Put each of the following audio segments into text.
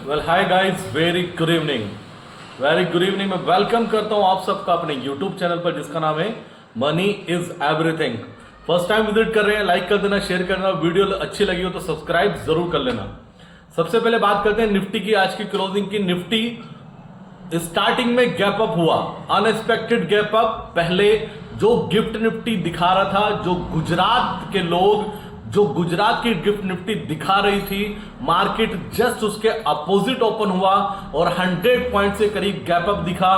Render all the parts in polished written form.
Well hi guys, very good evening मैं welcome करता हूं आप सबका अपने यूट्यूब चैनल पर जिसका नाम है money is everything. First time visit कर रहे हैं, लाइक कर देना, शेयर करना, वीडियो अच्छी लगी हो तो सब्सक्राइब जरूर कर लेना। सबसे पहले बात करते हैं निफ्टी की, आज की क्लोजिंग की। निफ्टी स्टार्टिंग में गैप अप हुआ, अनएक्सपेक्टेड गैप अप। पहले जो गिफ्ट निफ्टी दिखा रहा था, जो गुजरात की गिफ्ट निफ्टी दिखा रही थी, मार्केट जस्ट उसके अपोजिट ओपन हुआ और 100 पॉइंट से करीब गैप अप दिखा।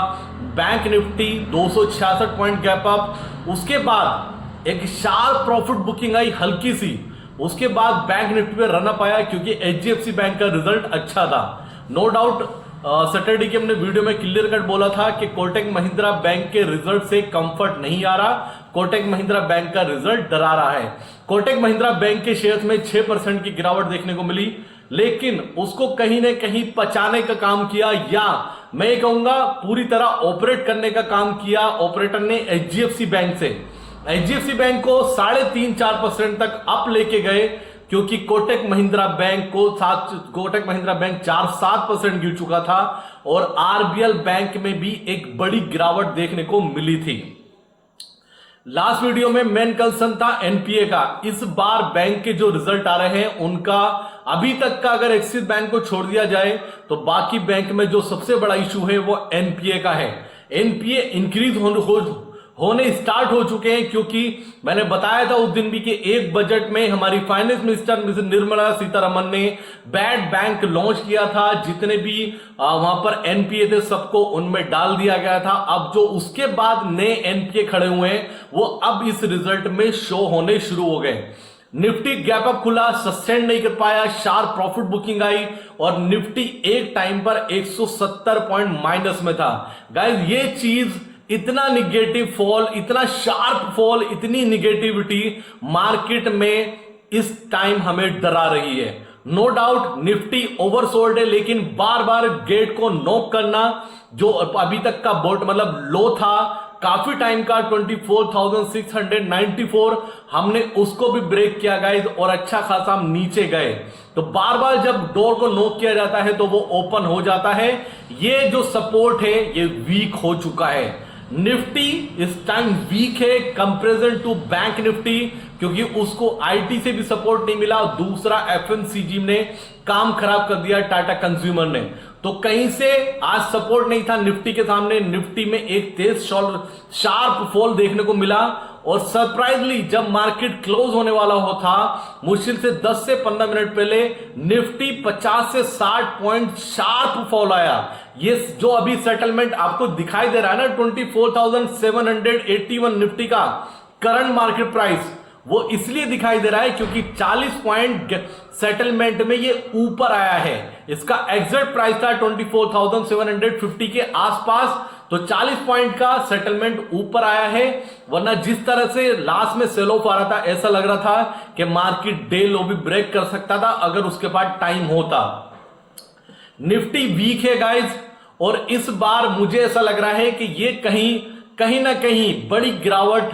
Bank Nifty 266 point gap up. उसके बाद एक शार्प प्रॉफिट बुकिंग आई हल्की सी। उसके बाद बैंक निफ्टी में रन अप आया क्योंकि एचडीएफसी बैंक का रिजल्ट अच्छा था। नो डाउट सैटरडे के हमने वीडियो में क्लियर कट बोला था कि कोटक महिंद्रा बैंक के रिजल्ट से कंफर्ट नहीं आ रहा, कोटक महिंद्रा बैंक का रिजल्ट डरा रहा है। कोटक महिंद्रा बैंक के शेयर्स में 6% की गिरावट देखने को मिली, लेकिन उसको कहीं ना कहीं पचाने का काम किया, या मैं ये कहूंगा पूरी तरह ऑपरेट करने का काम किया ऑपरेटर ने एचडीएफसी बैंक से। एचडीएफसी बैंक को 3.5-4% तक अप लेके गए क्योंकि कोटक महिंद्रा बैंक 4-7% गिर चुका था और आरबीएल बैंक में भी एक बड़ी गिरावट देखने को मिली थी। लास्ट वीडियो में मेन कंसर्न था एनपीए का। इस बार बैंक के जो रिजल्ट आ रहे हैं उनका अभी तक का, अगर एक्सिस बैंक को छोड़ दिया जाए तो बाकी बैंक में जो सबसे बड़ा इशू है वो एनपीए का है। एनपीए इंक्रीज होने स्टार्ट हो चुके हैं क्योंकि मैंने बताया था उस दिन भी कि एक बजट में हमारी फाइनेंस मिनिस्टर निर्मला सीतारमन ने बैड बैंक लॉन्च किया था। जितने भी वहां पर एनपीए थे सबको उनमें डाल दिया गया था। अब जो उसके बाद नए एनपीए खड़े हुए हैं वो अब इस रिजल्ट में शो होने शुरू हो गए। निफ्टी गैप अप खुला, सस्टेन नहीं कर पाया, शार्प प्रॉफिट बुकिंग आई और निफ्टी एक टाइम पर 170 पॉइंट माइनस में था। गाइस, ये चीज, इतना निगेटिव फॉल, इतना शार्प फॉल, इतनी निगेटिविटी मार्केट में इस टाइम हमें डरा रही है। नो डाउट निफ्टी ओवरसोल्ड है, लेकिन बार बार गेट को नॉक करना, जो अभी तक का लो था काफी टाइम का 24,694, हमने उसको भी ब्रेक किया गाइस और अच्छा खासा हम नीचे गए। तो बार बार जब डोर को नॉक किया जाता है तो वो ओपन हो जाता है। ये जो सपोर्ट है ये वीक हो चुका है। निफ्टी इस टाइम वीक है कंपेरिजन टू बैंक निफ्टी, क्योंकि उसको आईटी से भी सपोर्ट नहीं मिला और दूसरा एफएमसीजी ने काम खराब कर दिया, टाटा कंज्यूमर ने। तो कहीं से आज सपोर्ट नहीं था निफ्टी के सामने। निफ्टी में एक तेज शार्प फॉल देखने को मिला और सरप्राइजली जब मार्केट क्लोज होने वाला हो था, मुश्किल से 10 से 15 मिनट पहले निफ्टी 50 से 60 पॉइंट शार्प फॉल आया। ये जो अभी सेटलमेंट आपको दिखाई दे रहा है ना, 24,781 निफ्टी का करंट मार्केट प्राइस, वो इसलिए दिखाई दे रहा है क्योंकि 40 पॉइंट सेटलमेंट में ये ऊपर आया है। इसका एग्जैक्ट प्राइस था 24,750 के आसपास, तो 40 पॉइंट का सेटलमेंट ऊपर आया है। वरना जिस तरह से लास्ट में सेल ऑफ आ रहा था, ऐसा लग रहा था कि मार्केट डे लो भी ब्रेक कर सकता था अगर उसके पास टाइम होता। निफ्टी वीक है गाइज, और इस बार मुझे ऐसा लग रहा है कि ये कहीं ना कहीं बड़ी गिरावट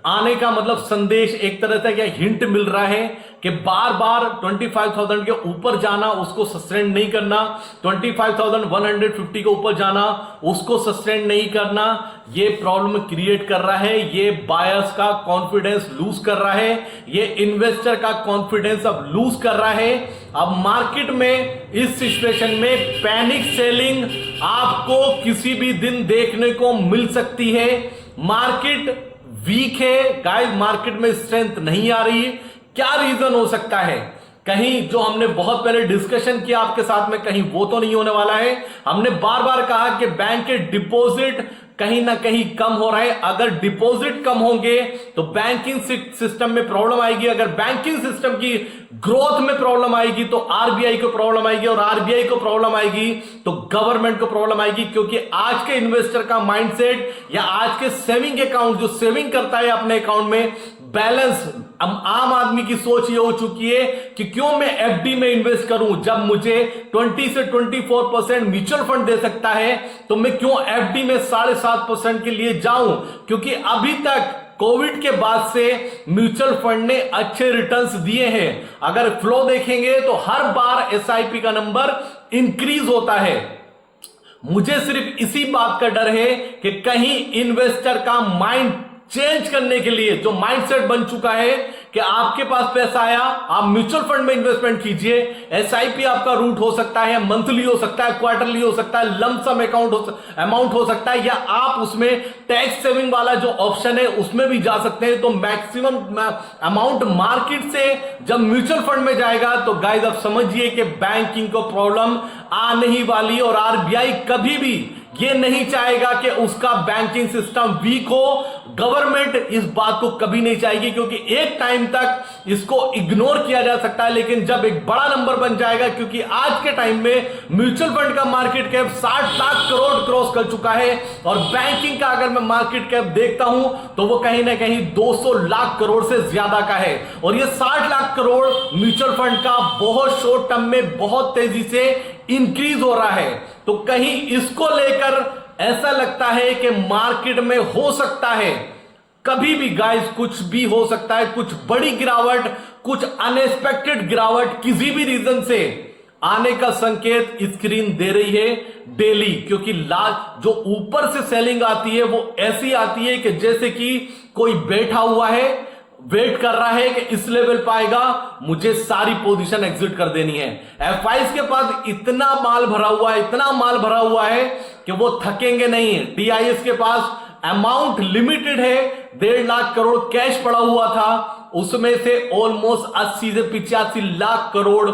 आने का संदेश, एक तरह से क्या हिंट मिल रहा है कि बार बार 25,000 के ऊपर जाना, उसको सस्टेन नहीं करना, 25,150 के ऊपर जाना, उसको सस्टेन नहीं करना, ये प्रॉब्लम क्रिएट कर रहा है। ये बायर्स का कॉन्फिडेंस लूज कर रहा है, ये इन्वेस्टर का कॉन्फिडेंस अब लूज कर रहा है। अब मार्केट में इस सिचुएशन में पैनिक सेलिंग आपको किसी भी दिन देखने को मिल सकती है। मार्केट वीक है गाइस, मार्केट में स्ट्रेंथ नहीं आ रही। क्या रीजन हो सकता है? कहीं जो हमने बहुत पहले डिस्कशन किया आपके साथ में, कहीं वो तो नहीं होने वाला है। हमने बार बार कहा कि बैंक के डिपॉजिट कहीं ना कहीं कम हो रहा है। अगर डिपॉजिट कम होंगे तो बैंकिंग सिस्टम में प्रॉब्लम आएगी। अगर बैंकिंग सिस्टम की ग्रोथ में प्रॉब्लम आएगी तो आरबीआई को प्रॉब्लम आएगी, और आरबीआई को प्रॉब्लम आएगी तो गवर्नमेंट को प्रॉब्लम आएगी। क्योंकि आज के इन्वेस्टर का माइंडसेट या आज के सेविंग अकाउंट, जो सेविंग करता है अपने अकाउंट में बैलेंस, आम आदमी की सोच ये हो चुकी है कि क्यों मैं एफडी में इन्वेस्ट करूं, जब मुझे 20 से 24% म्यूचुअल फंड दे सकता है, तो मैं क्यों एफडी में 7.5% के लिए जाऊं। क्योंकि अभी तक कोविड के बाद से म्यूचुअल फंड ने अच्छे रिटर्न्स दिए हैं। अगर फ्लो देखेंगे तो हर बार एसआईपी का नंबर इंक्रीज होता है। मुझे सिर्फ इसी बात का डर है कि कहीं इन्वेस्टर का माइंड चेंज करने के लिए जो माइंडसेट बन चुका है कि आपके पास पैसा आया, आप म्यूचुअल फंड में इन्वेस्टमेंट कीजिए, एसआईपी आपका रूट हो सकता है, मंथली हो सकता है, क्वार्टरली हो सकता है, लमसम अमाउंट हो सकता है, या आप उसमें टैक्स सेविंग वाला जो ऑप्शन है उसमें भी जा सकते हैं। तो मैक्सिमम अमाउंट मार्केट से जब म्यूचुअल फंड में जाएगा तो गाइस आप समझिए कि बैंकिंग को प्रॉब्लम आ नहीं वाली, और आरबीआई कभी भी ये नहीं चाहेगा कि उसका बैंकिंग सिस्टम वीक हो। गवर्नमेंट इस बात को कभी नहीं चाहेगी, क्योंकि एक टाइम तक इसको इग्नोर किया जा सकता है, लेकिन जब एक बड़ा नंबर बन जाएगा, क्योंकि आज के टाइम में म्यूचुअल फंड का market cap 60 lakh crore cross कर चुका है, और बैंकिंग का अगर मैं मार्केट कैप देखता हूं तो वो कहीं ना कहीं 200 लाख करोड़ से ज्यादा का है। और ये 60 लाख करोड़ म्यूचुअल फंड का बहुत शॉर्ट टर्म में बहुत तेजी से इंक्रीज हो रहा है। तो कहीं इसको लेकर ऐसा लगता है कि मार्केट में हो सकता है कभी भी गाइस कुछ भी हो सकता है, कुछ बड़ी गिरावट, कुछ अनएक्सपेक्टेड गिरावट किसी भी रीजन से आने का संकेत स्क्रीन दे रही है डेली। क्योंकि जो ऊपर से सेलिंग आती है वो ऐसी आती है कि जैसे कि कोई बैठा हुआ है, वेट कर रहा है कि इस लेवल पाएगा, मुझे सारी पोजीशन एग्जिट कर देनी है। F5 के पास इतना माल भरा हुआ है, इतना माल भरा हुआ है कि वो थकेंगे नहीं। DIS के पास अमाउंट लिमिटेड है, 1.5 लाख करोड़ कैश पड़ा हुआ था, उसमें से ऑलमोस्ट 80 से 85 लाख करोड़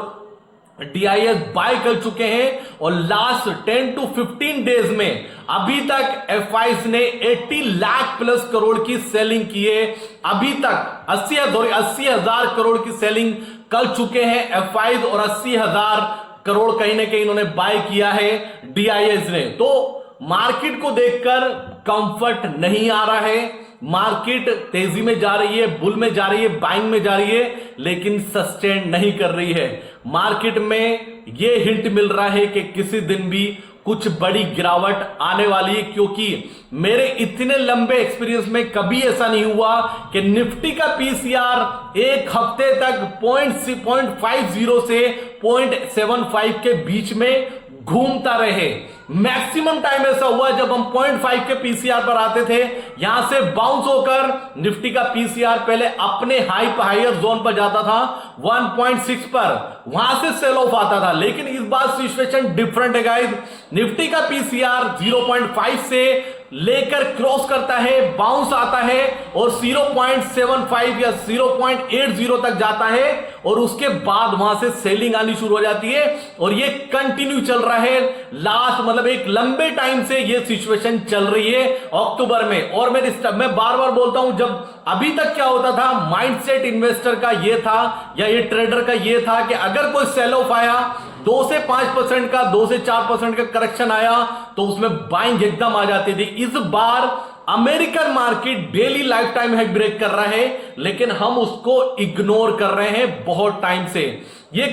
DIS बाय कर चुके हैं। और लास्ट 10 to 15 डेज में अभी तक F5 ने 80 लाख प्लस करोड़ की सेलिंग की है। अभी तक 80,000 करोड़ की सेलिंग कर चुके हैं F5, और 80,000 करोड़ कहीं ना कहीं इन्होंने बाय किया है DIS ने। तो मार्केट को देखकर कंफर्ट नहीं आ रहा है। मार्केट तेजी में जा रही है, बुल में जा रही है, बाइंग में जा रही है, लेकिन सस्टेन नहीं कर रही है। मार्केट में यह हिंट मिल रहा है कि किसी दिन भी कुछ बड़ी गिरावट आने वाली है, क्योंकि मेरे इतने लंबे एक्सपीरियंस में कभी ऐसा नहीं हुआ कि निफ्टी का पीसीआर एक हफ्ते तक 0.50 से 0.75 के बीच में घूमता रहे। मैक्सिमम टाइम ऐसा हुआ जब हम 0.5 के पीसीआर पर आते थे, यहां से बाउंस होकर निफ्टी का पीसीआर पहले अपने हायर जोन पर जाता था 1.6 पर, वहां से सेल ऑफ आता था। लेकिन इस बार सिचुएशन डिफरेंट है गाइस। निफ्टी का पीसीआर 0.5 से लेकर क्रॉस करता है, बाउंस आता है और 0.75 या 0.80 तक जाता है, और उसके बाद वहां से सेलिंग आनी शुरू हो जाती है। और ये कंटिन्यू चल रहा है लास्ट, मतलब एक लंबे टाइम से ये सिचुएशन चल रही है अक्टूबर में। और मैं बार बार बोलता हूं, जब अभी तक क्या होता था, माइंडसेट इन्वेस्टर का ये था या ये ट्रेडर का ये था कि अगर कोई सेल ऑफ आया 2 से 5% का, 2 से 4% का करेक्शन आया तो उसमें बाइंग एकदम आ जाती थी। इस बार American market daily life time high break कर रहा है, लेकिन हम उसको इग्नोर कर रहे हैं बहुत टाइम से। ये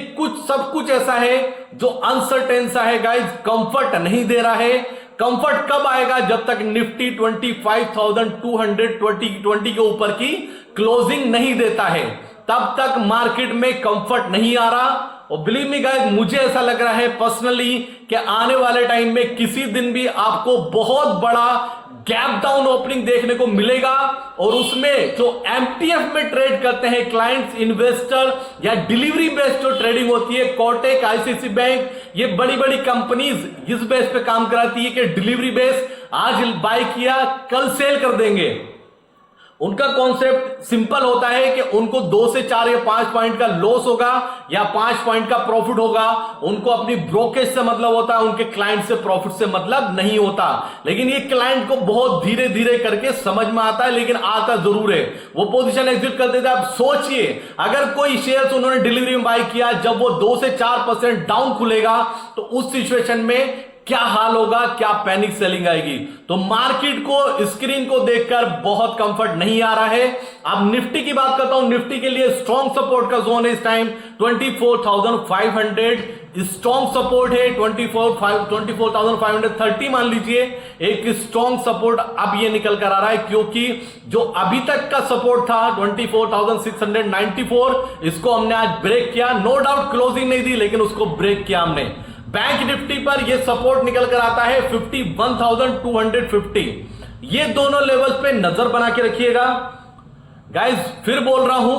सब कुछ ऐसा है जो अनसर्टेन सा है गाइस, कंफर्ट नहीं दे रहा है। कंफर्ट कब आएगा? जब तक निफ्टी 25,220 के ऊपर की क्लोजिंग नहीं देता है, तब तक मार्केट में कंफर्ट नहीं आ रहा। और बिलीव मी गाइस, मुझे ऐसा लग रहा है पर्सनली कि आने वाले टाइम में किसी दिन भी आपको बहुत बड़ा गैप डाउन ओपनिंग देखने को मिलेगा, और उसमें जो एमटीएफ में ट्रेड करते हैं क्लाइंट्स, इन्वेस्टर या डिलीवरी बेस्ड जो ट्रेडिंग होती है, कोटक, आईसीआईसीआई बैंक, ये बड़ी बड़ी कंपनीज इस बेस पे काम कराती है कि डिलीवरी बेस आज बाय किया कल सेल कर देंगे। उनका कॉन्सेप्ट सिंपल होता है कि उनको 2 से 4 या 5 पॉइंट का लॉस होगा या 5 पॉइंट का प्रॉफिट होगा। उनको अपनी ब्रोकेज से मतलब होता है, उनके क्लाइंट से प्रॉफिट से मतलब नहीं होता। लेकिन ये क्लाइंट को बहुत धीरे धीरे करके समझ में आता है, लेकिन आता जरूर है। वो पोजीशन एग्जिट कर देता है। आप सोचिए, अगर कोई शेयर्स उन्होंने डिलीवरी में बाय किया, जब वो 2 से 4% डाउन खुलेगा तो उस सिचुएशन में क्या हाल होगा, क्या पैनिक सेलिंग आएगी। तो मार्केट को स्क्रीन को देखकर बहुत कंफर्ट नहीं आ रहा है। अब निफ्टी की बात करता हूं। निफ्टी के लिए स्ट्रॉन्ग सपोर्ट का जोन है इस टाइम 24,500 स्ट्रॉन्ग सपोर्ट है। 24,530 मान लीजिए एक स्ट्रॉन्ग सपोर्ट अब ये निकल कर आ रहा है, क्योंकि जो अभी तक का सपोर्ट था 24,694, इसको हमने आज ब्रेक किया। नो डाउट क्लोजिंग नहीं दी, लेकिन उसको ब्रेक किया हमने। बैंक निफ्टी पर यह सपोर्ट निकल कर आता है 51,250। ये दोनों लेवल पे नजर बना के रखिएगा गाइस। फिर बोल रहा हूं,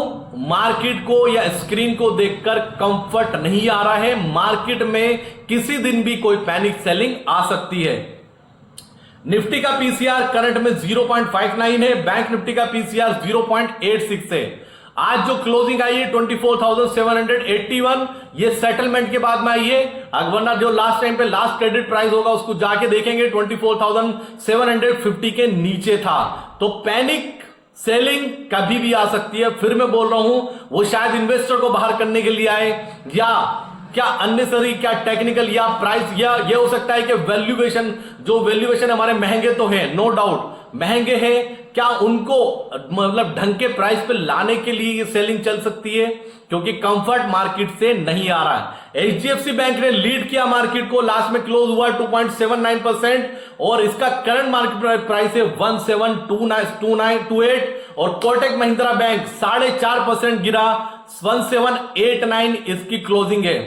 मार्केट को या स्क्रीन को देखकर कंफर्ट नहीं आ रहा है। मार्केट में किसी दिन भी कोई पैनिक सेलिंग आ सकती है। निफ्टी का पीसीआर करंट में 0.59 है, बैंक निफ्टी का पीसीआर 0.86 है। आज जो क्लोजिंग आई है 24,781, ये सेटलमेंट के बाद में आई है। वरना जो लास्ट टाइम पे लास्ट क्रेडिट प्राइस होगा उसको जाके देखेंगे 24,750 के नीचे था। तो पैनिक सेलिंग कभी भी आ सकती है। फिर मैं बोल रहा हूं, वो शायद इन्वेस्टर को बाहर करने के लिए आए, या क्या अननेसेसरी, क्या टेक्निकल, या प्राइस, या ये हो सकता है कि वैल्यूएशन, जो वैल्यूएशन हमारे महंगे तो है, नो डाउट महंगे हैं, क्या उनको मतलब ढंग के प्राइस पे लाने के लिए ये सेलिंग चल सकती है, क्योंकि कंफर्ट मार्केट से नहीं आ रहा है। एचडीएफसी बैंक ने लीड किया मार्केट को, लास्ट में क्लोज हुआ 2.79% और इसका करंट मार्केट प्राइस है 172928। और कोटक महिंद्रा बैंक 4.5% गिरा, 1789 इसकी क्लोजिंग है।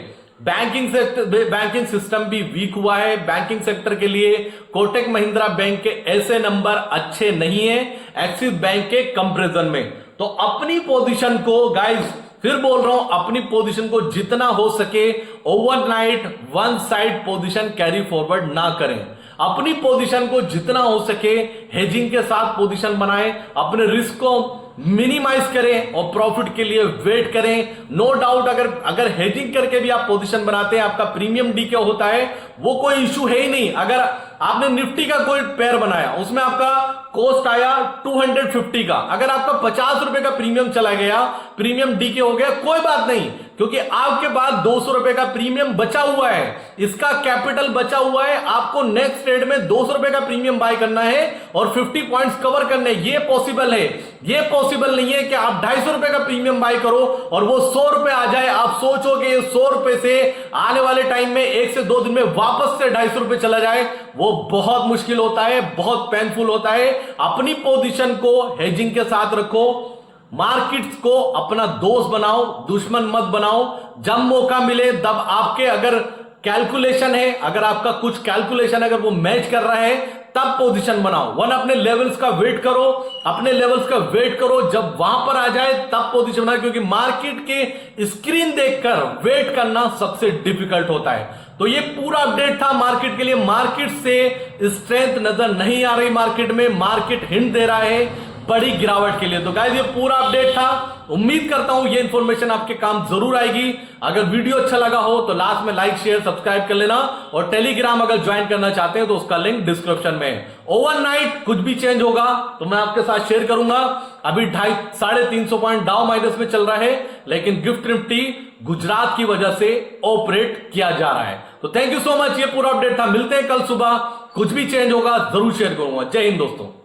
बैंकिंग सिस्टम भी वीक हुआ है। बैंकिंग सेक्टर के लिए कोटक महिंद्रा बैंक के ऐसे नंबर अच्छे नहीं है एक्सिस बैंक के कंपैरिजन में। तो अपनी पोजीशन को गाइस, फिर बोल रहा हूं, अपनी पोजीशन को जितना हो सके overnight one side position carry forward ना करें। अपनी पोजीशन को जितना हो सके हेजिंग के साथ पोजीशन बनाएं, अपने रिस्क को मिनिमाइज करें और प्रॉफिट के लिए वेट करें। नो डाउट अगर हेजिंग करके भी आप पोजीशन बनाते हैं, आपका प्रीमियम डी क्या होता है वो कोई इशू है ही नहीं। अगर आपने निफ्टी का कोई पेयर बनाया, उसमें आपका कॉस्ट आया 250 का, अगर आपका 50 रुपए का प्रीमियम चला गया, प्रीमियम डी के हो गया, कोई बात नहीं, क्योंकि आपके पास 200 रुपए का प्रीमियम बचा हुआ है, इसका कैपिटल बचा हुआ है। आपको नेक्स्ट ट्रेड में 200 रुपए का प्रीमियम बाय करना है और 50 पॉइंट्स कवर करने। ये पॉसिबल है। ये पॉसिबल नहीं है कि आप 250 रुपए का प्रीमियम बाय करो और वो 100 रुपए आ जाए। आप सोचोगे ये 100 रुपए से आने वाले टाइम में 1 से 2 दिन में वापस से 250 रुपए चला जाए, वो बहुत मुश्किल होता है, बहुत पेनफुल होता है। अपनी पोजीशन को हेजिंग के साथ रखो, मार्केट्स को अपना दोस्त बनाओ, दुश्मन मत बनाओ। जब मौका मिले तब आपके अगर कैलकुलेशन है, अगर आपका कुछ कैलकुलेशन अगर वो मैच कर रहा है, तब पोजीशन बनाओ। अपने लेवल्स का वेट करो, अपने लेवल्स का वेट करो, जब वहां पर आ जाए तब पोजीशन बनाओ, क्योंकि मार्केट के स्क्रीन देखकर वेट करना सबसे डिफिकल्ट होता है। तो ये पूरा अपडेट था मार्केट के लिए। मार्केट से स्ट्रेंथ नजर नहीं आ रही, मार्केट में मार्केट हिंट दे रहा है बड़ी गिरावट के लिए। तो गाइस ये पूरा अपडेट था। उम्मीद करता हूं ये इंफॉर्मेशन आपके काम जरूर आएगी। अगर वीडियो अच्छा लगा हो तो लास्ट में लाइक शेयर सब्सक्राइब कर लेना, और टेलीग्राम अगर ज्वाइन करना चाहते हैं तो उसका लिंक डिस्क्रिप्शन में है। ओवरनाइट कुछ भी चेंज होगा तो मैं आपके साथ शेयर करूंगा। अभी 350 पॉइंट डाउ माइनस में चल रहा है, लेकिन गिफ्ट निफ्टी गुजरात की वजह से ऑपरेट किया जा रहा है। तो थैंक यू सो मच। ये पूरा अपडेट था। मिलते हैं कल सुबह, कुछ भी चेंज होगा जरूर शेयर करूंगा। जय हिंद दोस्तों।